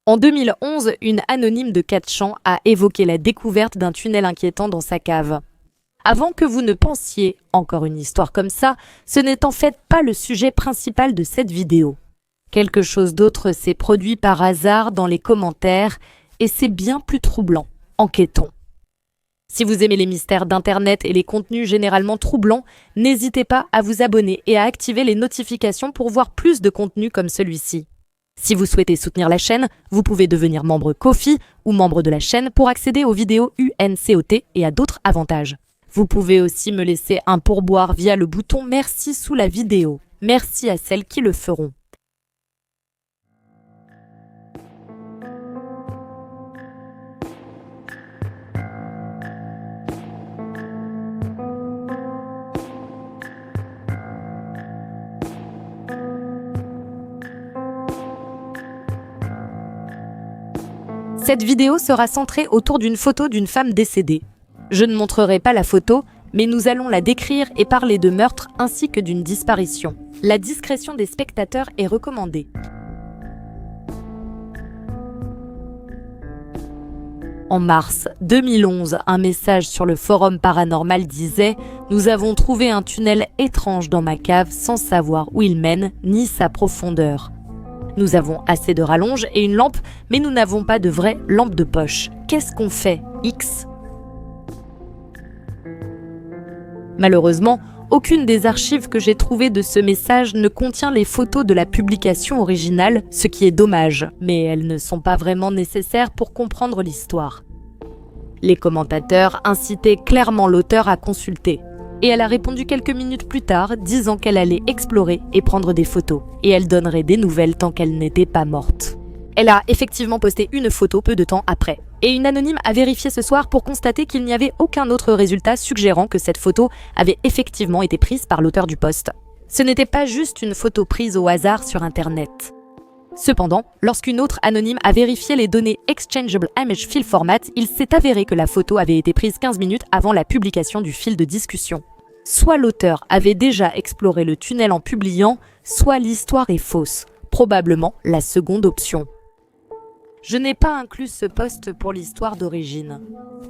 En 2011, une anonyme de Catchamps a évoqué la découverte d'un tunnel inquiétant dans sa cave. Avant que vous ne pensiez, encore une histoire comme ça, ce n'est en fait pas le sujet principal de cette vidéo. Quelque chose d'autre s'est produit par hasard dans les commentaires et c'est bien plus troublant. Enquêtons. Si vous aimez les mystères d'Internet et les contenus généralement troublants, n'hésitez pas à vous abonner et à activer les notifications pour voir plus de contenus comme celui-ci. Si vous souhaitez soutenir la chaîne, vous pouvez devenir membre Ko-fi ou membre de la chaîne pour accéder aux vidéos UNCOT et à d'autres avantages. Vous pouvez aussi me laisser un pourboire via le bouton Merci sous la vidéo. Merci à celles qui le feront. Cette vidéo sera centrée autour d'une photo d'une femme décédée. Je ne montrerai pas la photo, mais nous allons la décrire et parler de meurtre ainsi que d'une disparition. La discrétion des spectateurs est recommandée. En mars 2011, un message sur le forum paranormal disait « Nous avons trouvé un tunnel étrange dans ma cave sans savoir où il mène ni sa profondeur. Nous avons assez de rallonge et une lampe, mais nous n'avons pas de vraie lampe de poche. Qu'est-ce qu'on fait, X ?» Malheureusement, aucune des archives que j'ai trouvées de ce message ne contient les photos de la publication originale, ce qui est dommage, mais elles ne sont pas vraiment nécessaires pour comprendre l'histoire. Les commentateurs incitaient clairement l'auteur à consulter. Et elle a répondu quelques minutes plus tard, disant qu'elle allait explorer et prendre des photos. Et elle donnerait des nouvelles tant qu'elle n'était pas morte. Elle a effectivement posté une photo peu de temps après. Et une anonyme a vérifié ce soir pour constater qu'il n'y avait aucun autre résultat suggérant que cette photo avait effectivement été prise par l'auteur du post. Ce n'était pas juste une photo prise au hasard sur Internet. Cependant, lorsqu'une autre anonyme a vérifié les données Exchangeable Image File Format, il s'est avéré que la photo avait été prise 15 minutes avant la publication du fil de discussion. Soit l'auteur avait déjà exploré le tunnel en publiant, soit l'histoire est fausse, probablement la seconde option. Je n'ai pas inclus ce post pour l'histoire d'origine.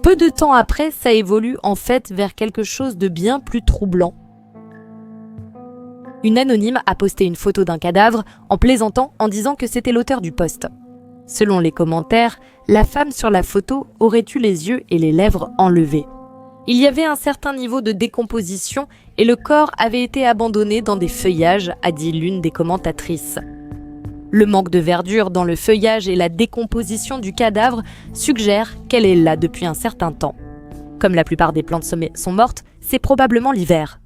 Peu de temps après, ça évolue en fait vers quelque chose de bien plus troublant. Une anonyme a posté une photo d'un cadavre en plaisantant en disant que c'était l'auteur du post. Selon les commentaires, la femme sur la photo aurait eu les yeux et les lèvres enlevés. Il y avait un certain niveau de décomposition et le corps avait été abandonné dans des feuillages, a dit l'une des commentatrices. Le manque de verdure dans le feuillage et la décomposition du cadavre suggèrent qu'elle est là depuis un certain temps. Comme la plupart des plantes sont mortes, c'est probablement l'hiver.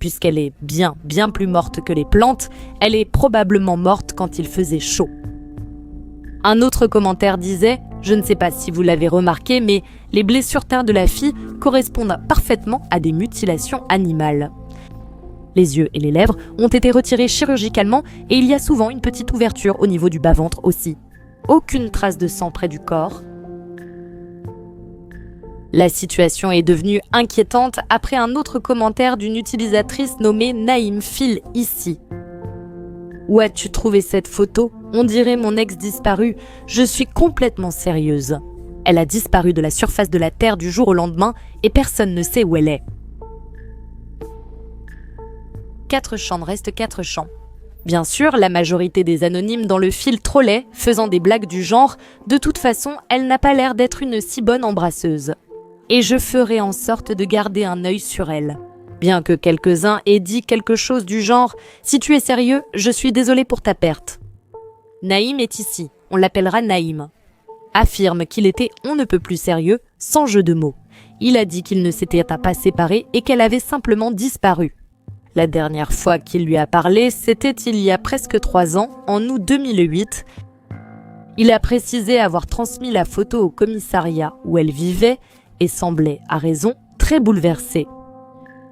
Puisqu'elle est bien plus morte que les plantes, elle est probablement morte quand il faisait chaud. Un autre commentaire disait « Je ne sais pas si vous l'avez remarqué, mais les blessures-terres de la fille correspondent parfaitement à des mutilations animales. » Les yeux et les lèvres ont été retirés chirurgicalement et il y a souvent une petite ouverture au niveau du bas-ventre aussi. Aucune trace de sang près du corps. La situation est devenue inquiétante après un autre commentaire d'une utilisatrice nommée Naïm Fil ici. Où as-tu trouvé cette photo? On dirait mon ex disparu. Je suis complètement sérieuse. Elle a disparu de la surface de la Terre du jour au lendemain et personne ne sait où elle est. 4 champs restent 4 champs. Bien sûr, la majorité des anonymes dans le fil trollaient, faisant des blagues du genre « De toute façon, elle n'a pas l'air d'être une si bonne embrasseuse. » Et je ferai en sorte de garder un œil sur elle. Bien que quelques-uns aient dit quelque chose du genre « Si tu es sérieux, je suis désolé pour ta perte. » Naïm est ici, on l'appellera Naïm. Affirme qu'il était on ne peut plus sérieux, sans jeu de mots. Il a dit qu'il ne s'était pas séparé et qu'elle avait simplement disparu. La dernière fois qu'il lui a parlé, c'était il y a presque 3 ans, en août 2008. Il a précisé avoir transmis la photo au commissariat où elle vivait et semblait, à raison, très bouleversée.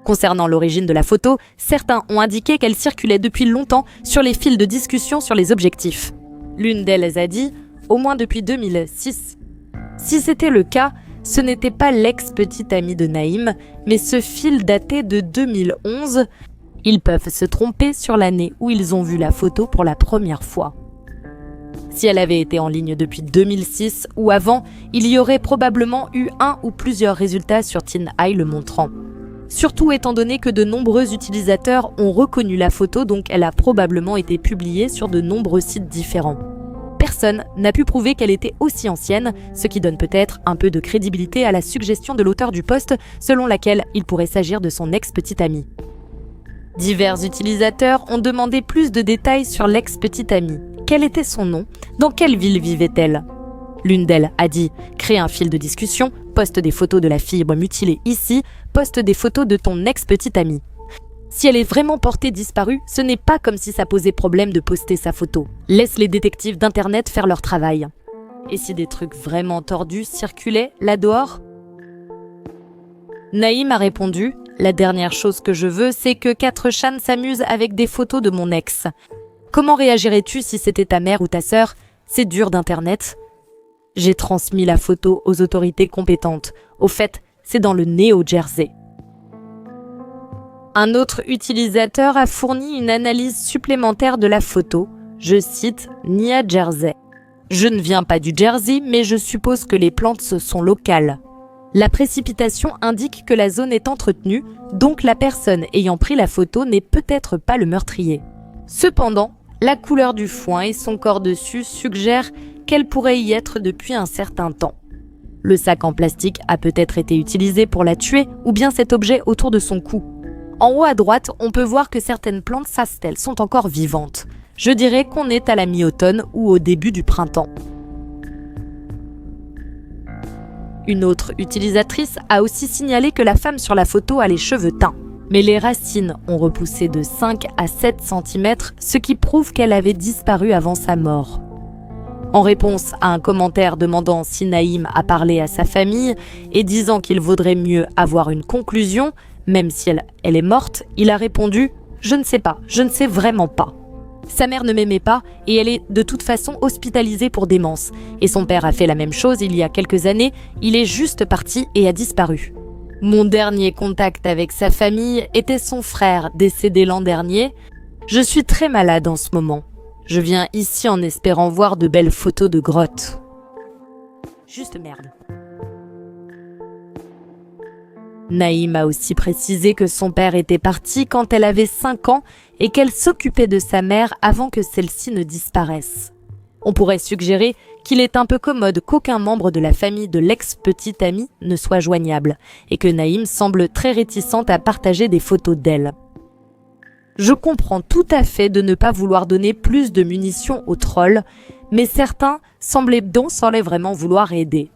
Concernant l'origine de la photo, certains ont indiqué qu'elle circulait depuis longtemps sur les fils de discussion sur les objectifs. L'une d'elles a dit « au moins depuis 2006 ». Si c'était le cas, ce n'était pas l'ex-petite amie de Naïm, mais ce fil datait de 2011. Ils peuvent se tromper sur l'année où ils ont vu la photo pour la première fois. Si elle avait été en ligne depuis 2006 ou avant, il y aurait probablement eu un ou plusieurs résultats sur TinEye le montrant. Surtout étant donné que de nombreux utilisateurs ont reconnu la photo, donc elle a probablement été publiée sur de nombreux sites différents. Personne n'a pu prouver qu'elle était aussi ancienne, ce qui donne peut-être un peu de crédibilité à la suggestion de l'auteur du post, selon laquelle il pourrait s'agir de son ex-petite amie. Divers utilisateurs ont demandé plus de détails sur l'ex-petite amie. Quel était son nom? Dans quelle ville vivait-elle? L'une d'elles a dit « Crée un fil de discussion, poste des photos de la fille mutilée ici, poste des photos de ton ex-petite amie. » Si elle est vraiment portée disparue, ce n'est pas comme si ça posait problème de poster sa photo. Laisse les détectives d'internet faire leur travail. Et si des trucs vraiment tordus circulaient là dehors? Naïm a répondu « La dernière chose que je veux, c'est que 4chan s'amuse avec des photos de mon ex. Comment réagirais-tu si c'était ta mère ou ta sœur? C'est dur d'internet. » J'ai transmis la photo aux autorités compétentes. Au fait, c'est dans le New Jersey. Un autre utilisateur a fourni une analyse supplémentaire de la photo. Je cite Nia Jersey. Je ne viens pas du Jersey, mais je suppose que les plantes sont locales. La précipitation indique que la zone est entretenue, donc la personne ayant pris la photo n'est peut-être pas le meurtrier. Cependant, la couleur du foin et son corps dessus suggèrent qu'elle pourrait y être depuis un certain temps. Le sac en plastique a peut-être été utilisé pour la tuer ou bien cet objet autour de son cou. En haut à droite, on peut voir que certaines plantes sastelles sont encore vivantes. Je dirais qu'on est à la mi-automne ou au début du printemps. Une autre utilisatrice a aussi signalé que la femme sur la photo a les cheveux teints. Mais les racines ont repoussé de 5 à 7 cm, ce qui prouve qu'elle avait disparu avant sa mort. En réponse à un commentaire demandant si Naïm a parlé à sa famille et disant qu'il vaudrait mieux avoir une conclusion, même si elle est morte, il a répondu « Je ne sais pas, je ne sais vraiment pas ». Sa mère ne m'aimait pas et elle est de toute façon hospitalisée pour démence. Et son père a fait la même chose il y a quelques années, il est juste parti et a disparu. Mon dernier contact avec sa famille était son frère, décédé l'an dernier. Je suis très malade en ce moment. Je viens ici en espérant voir de belles photos de grottes. Juste merde. Naïm a aussi précisé que son père était parti quand elle avait 5 ans et qu'elle s'occupait de sa mère avant que celle-ci ne disparaisse. On pourrait suggérer qu'il est un peu commode qu'aucun membre de la famille de l'ex-petite amie ne soit joignable et que Naïm semble très réticente à partager des photos d'elle. Je comprends tout à fait de ne pas vouloir donner plus de munitions aux trolls, mais certains semblaient donc sans vraiment vouloir aider.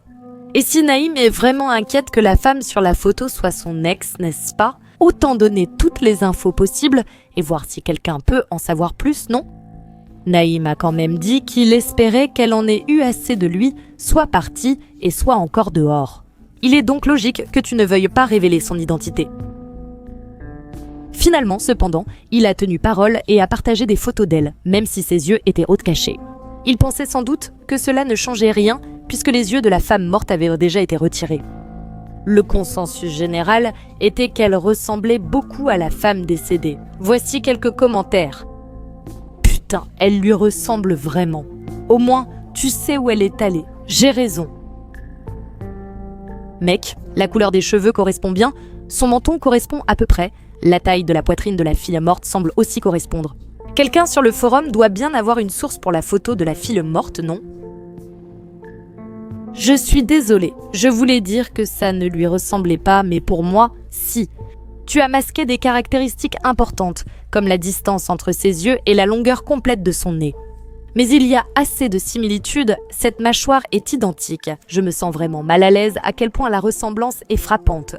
Et si Naïm est vraiment inquiète que la femme sur la photo soit son ex, n'est-ce pas? Autant donner toutes les infos possibles et voir si quelqu'un peut en savoir plus, non? Naïm a quand même dit qu'il espérait qu'elle en ait eu assez de lui, soit partie et soit encore dehors. Il est donc logique que tu ne veuilles pas révéler son identité. Finalement, cependant, il a tenu parole et a partagé des photos d'elle, même si ses yeux étaient haut cachés. Il pensait sans doute que cela ne changeait rien puisque les yeux de la femme morte avaient déjà été retirés. Le consensus général était qu'elle ressemblait beaucoup à la femme décédée. Voici quelques commentaires. Putain, elle lui ressemble vraiment. Au moins, tu sais où elle est allée. J'ai raison. Mec, la couleur des cheveux correspond bien, son menton correspond à peu près, la taille de la poitrine de la fille morte semble aussi correspondre. Quelqu'un sur le forum doit bien avoir une source pour la photo de la fille morte, non? Je suis désolée, je voulais dire que ça ne lui ressemblait pas, mais pour moi, si. Tu as masqué des caractéristiques importantes, comme la distance entre ses yeux et la longueur complète de son nez. Mais il y a assez de similitudes, cette mâchoire est identique. Je me sens vraiment mal à l'aise à quel point la ressemblance est frappante.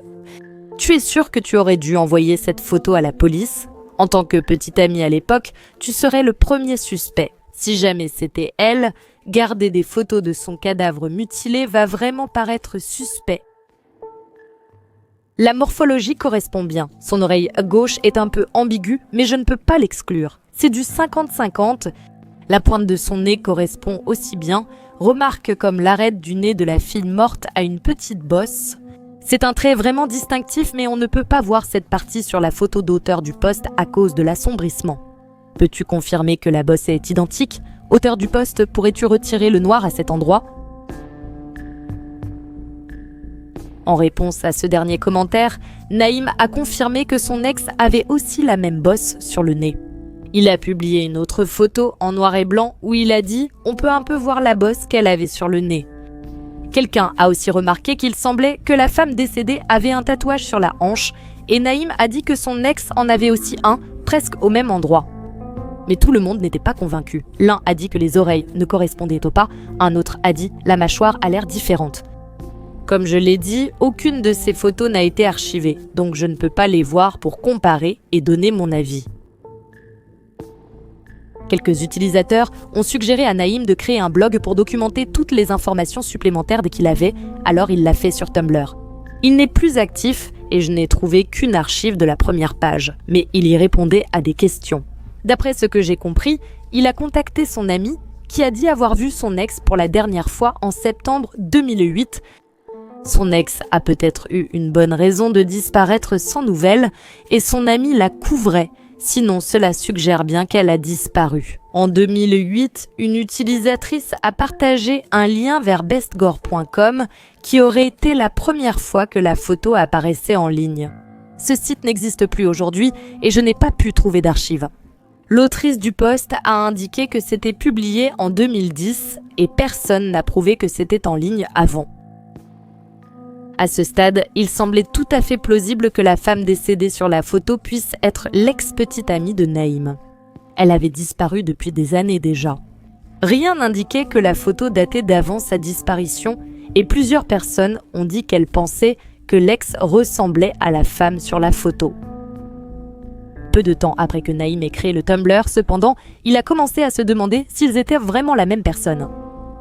Tu es sûr que tu aurais dû envoyer cette photo à la police? En tant que petite amie à l'époque, tu serais le premier suspect. Si jamais c'était elle, garder des photos de son cadavre mutilé va vraiment paraître suspect. La morphologie correspond bien. Son oreille gauche est un peu ambiguë, mais je ne peux pas l'exclure. C'est du 50-50. La pointe de son nez correspond aussi bien. Remarque comme l'arête du nez de la fille morte a une petite bosse. C'est un trait vraiment distinctif, mais on ne peut pas voir cette partie sur la photo d'auteur du post à cause de l'assombrissement. Peux-tu confirmer que la bosse est identique? Auteur du post, pourrais-tu retirer le noir à cet endroit ? En réponse à ce dernier commentaire, Naïm a confirmé que son ex avait aussi la même bosse sur le nez. Il a publié une autre photo en noir et blanc où il a dit « On peut un peu voir la bosse qu'elle avait sur le nez ». Quelqu'un a aussi remarqué qu'il semblait que la femme décédée avait un tatouage sur la hanche et Naïm a dit que son ex en avait aussi un, presque au même endroit. Mais tout le monde n'était pas convaincu. L'un a dit que les oreilles ne correspondaient au pas, un autre a dit « La mâchoire a l'air différente ». Comme je l'ai dit, aucune de ces photos n'a été archivée, donc je ne peux pas les voir pour comparer et donner mon avis. Quelques utilisateurs ont suggéré à Naïm de créer un blog pour documenter toutes les informations supplémentaires dès qu'il avait, alors il l'a fait sur Tumblr. Il n'est plus actif et je n'ai trouvé qu'une archive de la première page, mais il y répondait à des questions. D'après ce que j'ai compris, il a contacté son ami qui a dit avoir vu son ex pour la dernière fois en septembre 2008. Son ex a peut-être eu une bonne raison de disparaître sans nouvelles et son ami la couvrait. Sinon, cela suggère bien qu'elle a disparu. En 2008, une utilisatrice a partagé un lien vers bestgore.com qui aurait été la première fois que la photo apparaissait en ligne. Ce site n'existe plus aujourd'hui et je n'ai pas pu trouver d'archives. L'autrice du post a indiqué que c'était publié en 2010 et personne n'a prouvé que c'était en ligne avant. À ce stade, il semblait tout à fait plausible que la femme décédée sur la photo puisse être l'ex-petite amie de Naïm. Elle avait disparu depuis des années déjà. Rien n'indiquait que la photo datait d'avant sa disparition et plusieurs personnes ont dit qu'elles pensaient que l'ex ressemblait à la femme sur la photo. Peu de temps après que Naïm ait créé le Tumblr, cependant, il a commencé à se demander s'ils étaient vraiment la même personne.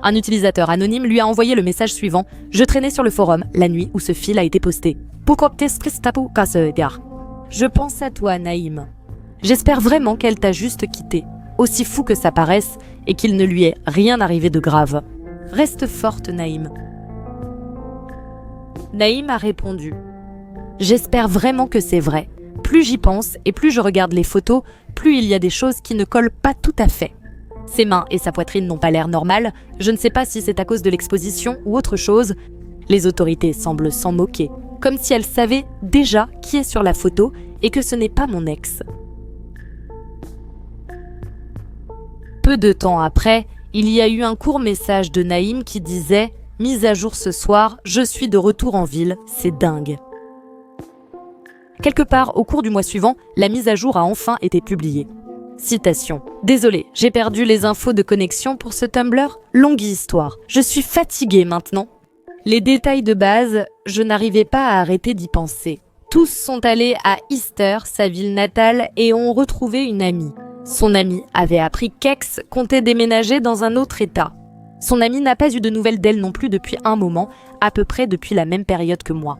Un utilisateur anonyme lui a envoyé le message suivant « Je traînais sur le forum la nuit où ce fil a été posté. Je pense à toi, Naïm. J'espère vraiment qu'elle t'a juste quitté, aussi fou que ça paraisse, et qu'il ne lui est rien arrivé de grave. Reste forte, Naïm. » Naïm a répondu « J'espère vraiment que c'est vrai. Plus j'y pense et plus je regarde les photos, plus il y a des choses qui ne collent pas tout à fait. Ses mains et sa poitrine n'ont pas l'air normales, je ne sais pas si c'est à cause de l'exposition ou autre chose. Les autorités semblent s'en moquer, comme si elles savaient déjà qui est sur la photo et que ce n'est pas mon ex. » Peu de temps après, il y a eu un court message de Naïm qui disait « Mise à jour ce soir, je suis de retour en ville, c'est dingue. » Quelque part au cours du mois suivant, la mise à jour a enfin été publiée. Citation. « Désolé, j'ai perdu les infos de connexion pour ce Tumblr. Longue histoire. Je suis fatiguée maintenant. » Les détails de base, je n'arrivais pas à arrêter d'y penser. Tous sont allés à Easter, sa ville natale, et ont retrouvé une amie. Son amie avait appris qu'Ex comptait déménager dans un autre état. Son amie n'a pas eu de nouvelles d'elle non plus depuis un moment, à peu près depuis la même période que moi.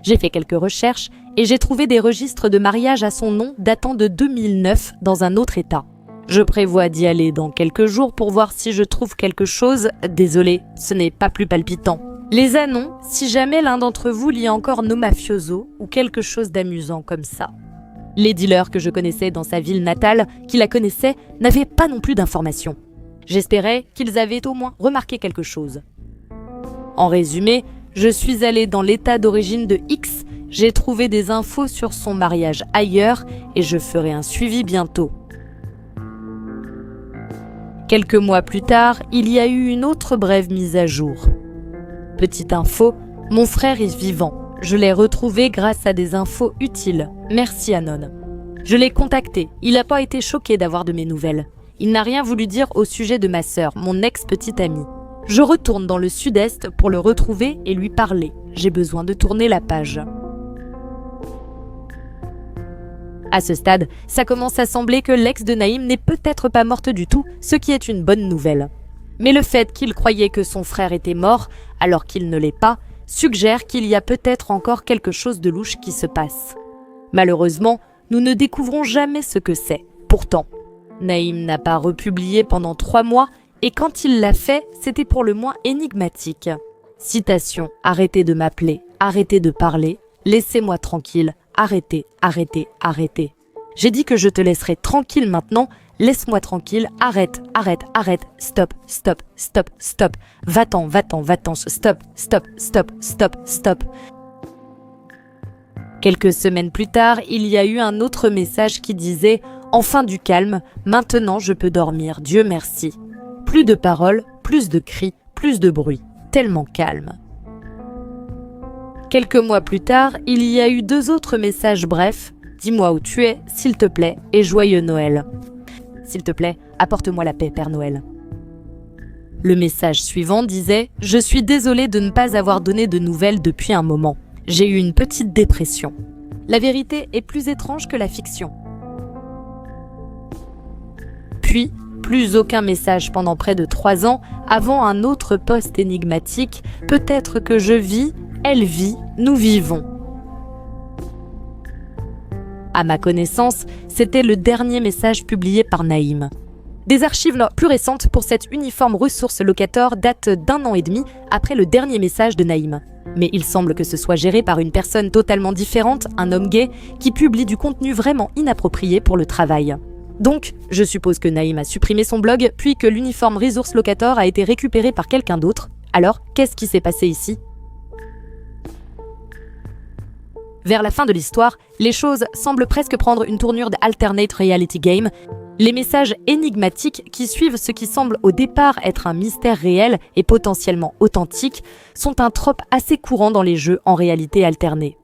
J'ai fait quelques recherches et j'ai trouvé des registres de mariage à son nom datant de 2009 dans un autre état. Je prévois d'y aller dans quelques jours pour voir si je trouve quelque chose. Désolé, ce n'est pas plus palpitant. Les annons, si jamais l'un d'entre vous lit encore No Mafioso ou quelque chose d'amusant comme ça. Les dealers que je connaissais dans sa ville natale, qui la connaissaient, n'avaient pas non plus d'informations. J'espérais qu'ils avaient au moins remarqué quelque chose. En résumé, je suis allée dans l'état d'origine de X, j'ai trouvé des infos sur son mariage ailleurs et je ferai un suivi bientôt. Quelques mois plus tard, il y a eu une autre brève mise à jour. Petite info, mon frère est vivant. Je l'ai retrouvé grâce à des infos utiles. Merci Anon. Je l'ai contacté, il n'a pas été choqué d'avoir de mes nouvelles. Il n'a rien voulu dire au sujet de ma sœur, mon ex-petite amie. Je retourne dans le sud-est pour le retrouver et lui parler. J'ai besoin de tourner la page. À ce stade, ça commence à sembler que l'ex de Naïm n'est peut-être pas morte du tout, ce qui est une bonne nouvelle. Mais le fait qu'il croyait que son frère était mort, alors qu'il ne l'est pas, suggère qu'il y a peut-être encore quelque chose de louche qui se passe. Malheureusement, nous ne découvrons jamais ce que c'est. Pourtant, Naïm n'a pas republié pendant 3 mois, et quand il l'a fait, c'était pour le moins énigmatique. Citation, arrêtez de m'appeler, arrêtez de parler, laissez-moi tranquille, arrêtez, arrêtez, arrêtez. J'ai dit que je te laisserai tranquille maintenant, laisse-moi tranquille, arrête, arrête, arrête, stop, stop, stop, stop, va-t'en, va-t'en, va-t'en, stop, stop, stop, stop, stop. Quelques semaines plus tard, il y a eu un autre message qui disait « Enfin du calme, maintenant je peux dormir, Dieu merci. » Plus de paroles, plus de cris, plus de bruit, tellement calme. Quelques mois plus tard, il y a eu 2 autres messages brefs « Dis-moi où tu es, s'il te plaît, et joyeux Noël. S'il te plaît, apporte-moi la paix, Père Noël. » Le message suivant disait « Je suis désolé de ne pas avoir donné de nouvelles depuis un moment. J'ai eu une petite dépression. La vérité est plus étrange que la fiction. » Puis, plus aucun message pendant près de 3 ans, avant un autre post énigmatique « Peut-être que je vis, elle vit, nous vivons. » À ma connaissance, c'était le dernier message publié par Naïm. Des archives plus récentes pour cette uniforme ressource locator datent d'1 an et demi après le dernier message de Naïm. Mais il semble que ce soit géré par une personne totalement différente, un homme gay, qui publie du contenu vraiment inapproprié pour le travail. Donc, je suppose que Naïm a supprimé son blog, puis que l'uniforme Resource Locator a été récupéré par quelqu'un d'autre. Alors, qu'est-ce qui s'est passé ici ? Vers la fin de l'histoire, les choses semblent presque prendre une tournure d'alternate reality game. Les messages énigmatiques qui suivent ce qui semble au départ être un mystère réel et potentiellement authentique sont un trope assez courant dans les jeux en réalité alternée.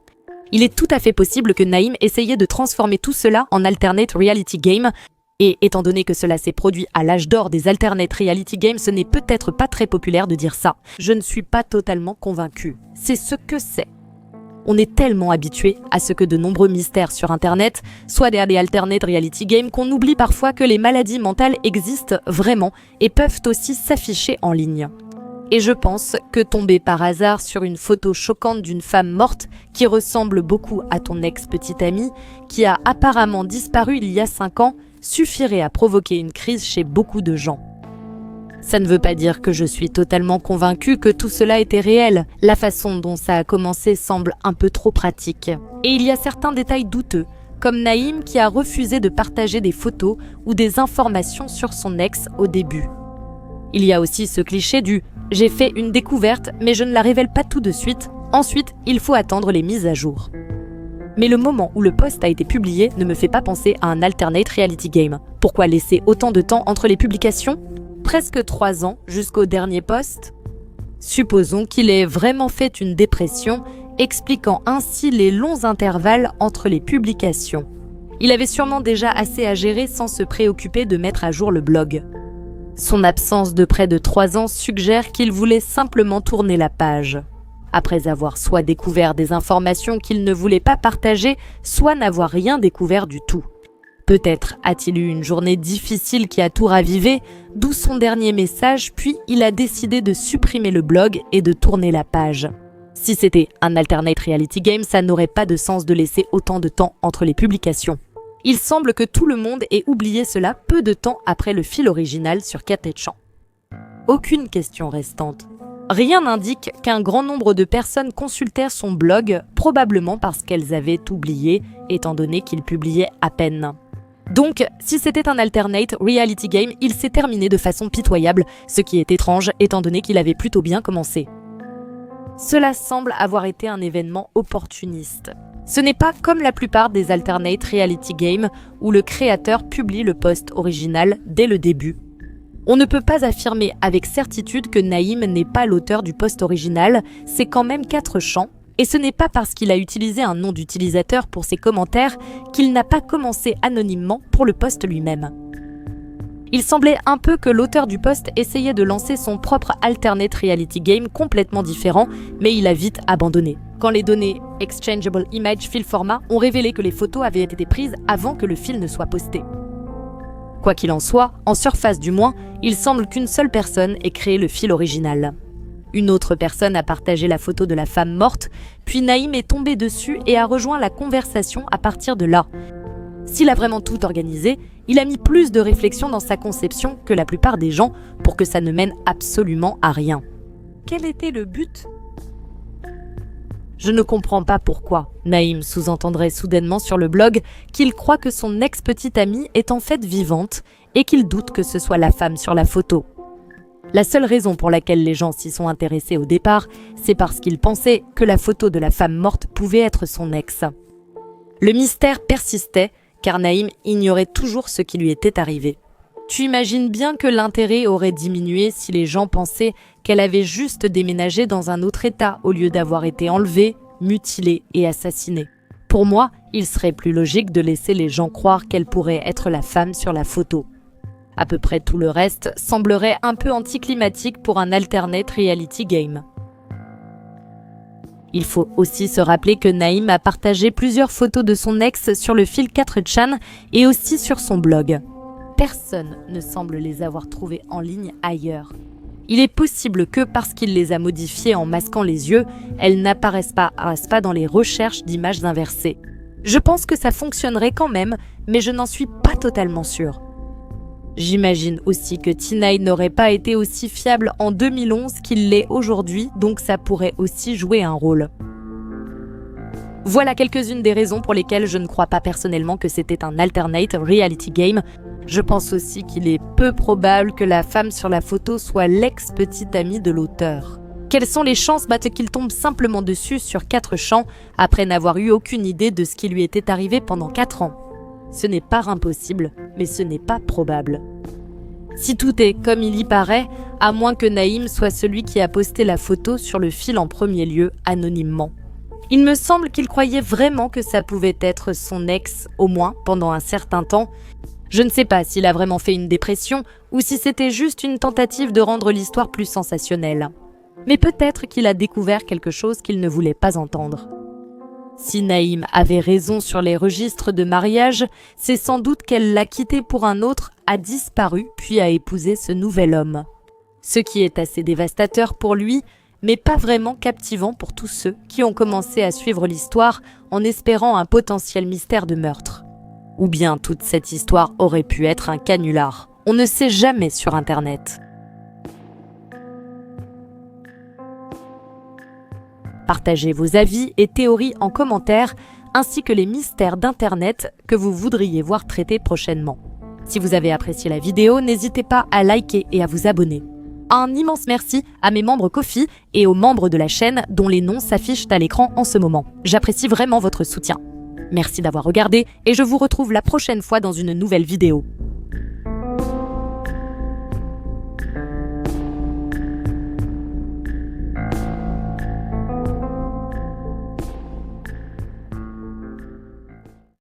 Il est tout à fait possible que Naïm essayait de transformer tout cela en alternate reality game, et étant donné que cela s'est produit à l'âge d'or des alternate reality games, ce n'est peut-être pas très populaire de dire ça. Je ne suis pas totalement convaincue. C'est ce que c'est. On est tellement habitué à ce que de nombreux mystères sur Internet soient des alternate reality games qu'on oublie parfois que les maladies mentales existent vraiment et peuvent aussi s'afficher en ligne. Et je pense que tomber par hasard sur une photo choquante d'une femme morte qui ressemble beaucoup à ton ex-petite amie, qui a apparemment disparu il y a 5 ans, suffirait à provoquer une crise chez beaucoup de gens. Ça ne veut pas dire que je suis totalement convaincue que tout cela était réel. La façon dont ça a commencé semble un peu trop pratique. Et il y a certains détails douteux, comme Naïm qui a refusé de partager des photos ou des informations sur son ex au début. Il y a aussi ce cliché du « j'ai fait une découverte mais je ne la révèle pas tout de suite, ensuite il faut attendre les mises à jour ». Mais le moment où le post a été publié ne me fait pas penser à un alternate reality game. Pourquoi laisser autant de temps entre les publications ? Presque 3 ans jusqu'au dernier post. Supposons qu'il ait vraiment fait une dépression, expliquant ainsi les longs intervalles entre les publications. Il avait sûrement déjà assez à gérer sans se préoccuper de mettre à jour le blog. Son absence de près de 3 ans suggère qu'il voulait simplement tourner la page. Après avoir soit découvert des informations qu'il ne voulait pas partager, soit n'avoir rien découvert du tout. Peut-être a-t-il eu une journée difficile qui a tout ravivé, d'où son dernier message, puis il a décidé de supprimer le blog et de tourner la page. Si c'était un alternate reality game, ça n'aurait pas de sens de laisser autant de temps entre les publications. Il semble que tout le monde ait oublié cela peu de temps après le fil original sur 4chan. Aucune question restante. Rien n'indique qu'un grand nombre de personnes consultèrent son blog, probablement parce qu'elles avaient oublié, étant donné qu'il publiait à peine. Donc, si c'était un alternate reality game, il s'est terminé de façon pitoyable, ce qui est étrange étant donné qu'il avait plutôt bien commencé. Cela semble avoir été un événement opportuniste. Ce n'est pas comme la plupart des alternate reality games où le créateur publie le post original dès le début. On ne peut pas affirmer avec certitude que Naïm n'est pas l'auteur du post original, c'est quand même 4chan, et ce n'est pas parce qu'il a utilisé un nom d'utilisateur pour ses commentaires qu'il n'a pas commencé anonymement pour le post lui-même. Il semblait un peu que l'auteur du post essayait de lancer son propre alternate reality game complètement différent, mais il a vite abandonné. Quand les données Exchangeable Image File Format ont révélé que les photos avaient été prises avant que le fil ne soit posté. Quoi qu'il en soit, en surface du moins, il semble qu'une seule personne ait créé le fil original. Une autre personne a partagé la photo de la femme morte, puis Naïm est tombé dessus et a rejoint la conversation à partir de là. S'il a vraiment tout organisé, il a mis plus de réflexion dans sa conception que la plupart des gens pour que ça ne mène absolument à rien. Quel était le but ? Je ne comprends pas pourquoi Naïm sous-entendrait soudainement sur le blog qu'il croit que son ex-petite amie est en fait vivante et qu'il doute que ce soit la femme sur la photo. La seule raison pour laquelle les gens s'y sont intéressés au départ, c'est parce qu'ils pensaient que la photo de la femme morte pouvait être son ex. Le mystère persistait, car Naïm ignorait toujours ce qui lui était arrivé. Tu imagines bien que l'intérêt aurait diminué si les gens pensaient qu'elle avait juste déménagé dans un autre état au lieu d'avoir été enlevée, mutilée et assassinée. Pour moi, il serait plus logique de laisser les gens croire qu'elle pourrait être la femme sur la photo. À peu près tout le reste semblerait un peu anticlimatique pour un alternate reality game. Il faut aussi se rappeler que Naïm a partagé plusieurs photos de son ex sur le fil 4chan et aussi sur son blog. Personne ne semble les avoir trouvées en ligne ailleurs. Il est possible que, parce qu'il les a modifiées en masquant les yeux, elles n'apparaissent pas dans les recherches d'images inversées. Je pense que ça fonctionnerait quand même, mais je n'en suis pas totalement sûre. J'imagine aussi que T9 n'aurait pas été aussi fiable en 2011 qu'il l'est aujourd'hui, donc ça pourrait aussi jouer un rôle. Voilà quelques-unes des raisons pour lesquelles je ne crois pas personnellement que c'était un alternate reality game. Je pense aussi qu'il est peu probable que la femme sur la photo soit l'ex-petite amie de l'auteur. Quelles sont les chances qu'il tombe simplement dessus sur 4 champs après n'avoir eu aucune idée de ce qui lui était arrivé pendant 4 ans? Ce n'est pas impossible, mais ce n'est pas probable. Si tout est comme il y paraît, à moins que Naïm soit celui qui a posté la photo sur le fil en premier lieu, anonymement. Il me semble qu'il croyait vraiment que ça pouvait être son ex, au moins pendant un certain temps. Je ne sais pas s'il a vraiment fait une dépression ou si c'était juste une tentative de rendre l'histoire plus sensationnelle. Mais peut-être qu'il a découvert quelque chose qu'il ne voulait pas entendre. Si Naïm avait raison sur les registres de mariage, c'est sans doute qu'elle l'a quitté pour un autre, a disparu puis a épousé ce nouvel homme. Ce qui est assez dévastateur pour lui, mais pas vraiment captivant pour tous ceux qui ont commencé à suivre l'histoire en espérant un potentiel mystère de meurtre. Ou bien toute cette histoire aurait pu être un canular. On ne sait jamais sur Internet. Partagez vos avis et théories en commentaire, ainsi que les mystères d'Internet que vous voudriez voir traités prochainement. Si vous avez apprécié la vidéo, n'hésitez pas à liker et à vous abonner. Un immense merci à mes membres Ko-fi et aux membres de la chaîne dont les noms s'affichent à l'écran en ce moment. J'apprécie vraiment votre soutien. Merci d'avoir regardé et je vous retrouve la prochaine fois dans une nouvelle vidéo.